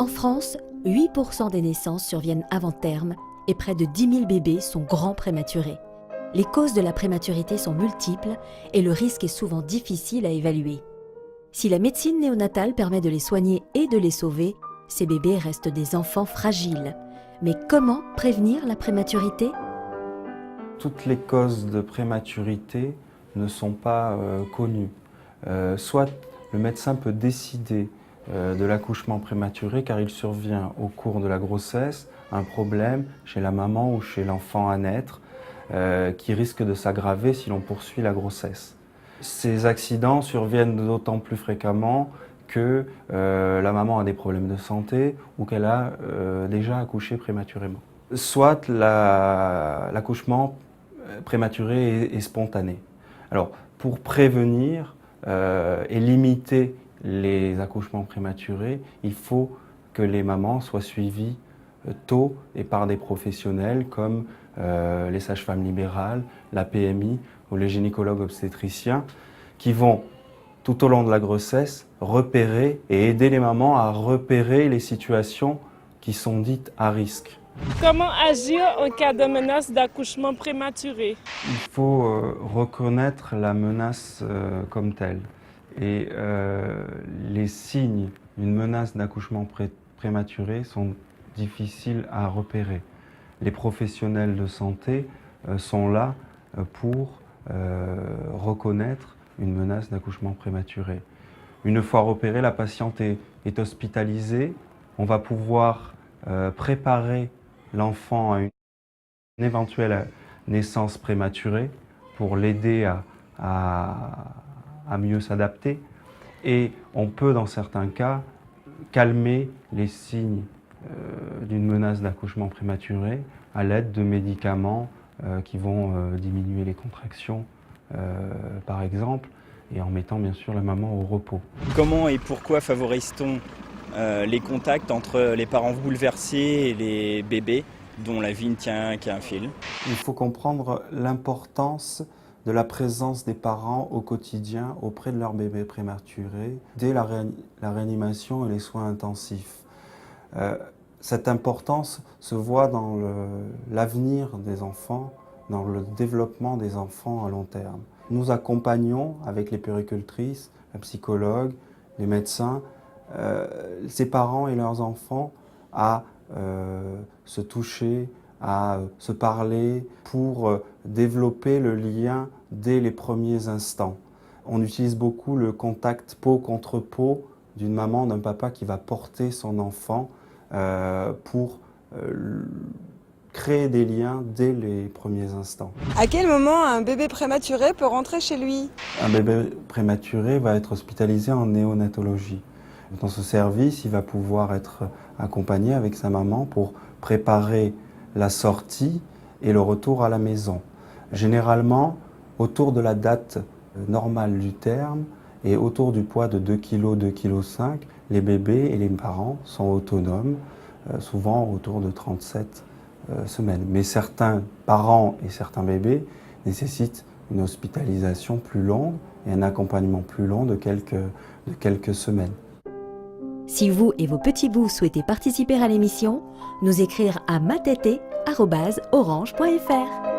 En France, 8% des naissances surviennent avant terme et près de 10 000 bébés sont grands prématurés. Les causes de la prématurité sont multiples et le risque est souvent difficile à évaluer. Si la médecine néonatale permet de les soigner et de les sauver, ces bébés restent des enfants fragiles. Mais comment prévenir la prématurité ? Toutes les causes de prématurité ne sont pas connues. Soit le médecin peut décider de l'accouchement prématuré car il survient au cours de la grossesse un problème chez la maman ou chez l'enfant à naître qui risque de s'aggraver si l'on poursuit la grossesse. Ces accidents surviennent d'autant plus fréquemment que la maman a des problèmes de santé ou qu'elle a déjà accouché prématurément. Soit l'accouchement prématuré est spontané. Alors, pour prévenir et limiter les accouchements prématurés, il faut que les mamans soient suivies tôt et par des professionnels comme les sages-femmes libérales, la PMI ou les gynécologues obstétriciens qui vont tout au long de la grossesse repérer et aider les mamans à repérer les situations qui sont dites à risque. Comment agir en cas de menace d'accouchement prématuré? Il faut reconnaître la menace comme telle. Et les signes d'une menace d'accouchement prématuré sont difficiles à repérer. Les professionnels de santé sont là pour reconnaître une menace d'accouchement prématuré. Une fois repérée, la patiente est hospitalisée. On va pouvoir préparer l'enfant à une éventuelle naissance prématurée pour l'aider à mieux s'adapter. Et on peut, dans certains cas, calmer les signes d'une menace d'accouchement prématuré à l'aide de médicaments qui vont diminuer les contractions, par exemple, et en mettant bien sûr la maman au repos. Comment et pourquoi favorise-t-on les contacts entre les parents bouleversés et les bébés dont la vie ne tient qu'à un fil? Il faut comprendre l'importance de la présence des parents au quotidien auprès de leur bébé prématuré dès la réanimation et les soins intensifs. Cette importance se voit dans l'avenir des enfants, dans le développement des enfants à long terme. Nous accompagnons avec les puéricultrices, la psychologue, les médecins, ces parents et leurs enfants à se toucher, à se parler pour développer le lien dès les premiers instants. On utilise beaucoup le contact peau contre peau d'une maman, d'un papa qui va porter son enfant pour créer des liens dès les premiers instants. À quel moment un bébé prématuré peut rentrer chez lui? Un bébé prématuré va être hospitalisé en néonatologie. Dans ce service, il va pouvoir être accompagné avec sa maman pour préparer la sortie et le retour à la maison. Généralement, autour de la date normale du terme et autour du poids de 2 kg, 2,5 kg, les bébés et les parents sont autonomes, souvent autour de 37 semaines. Mais certains parents et certains bébés nécessitent une hospitalisation plus longue et un accompagnement plus long de quelques semaines. Si vous et vos petits bouts souhaitez participer à l'émission, nous écrire à matete@orange.fr.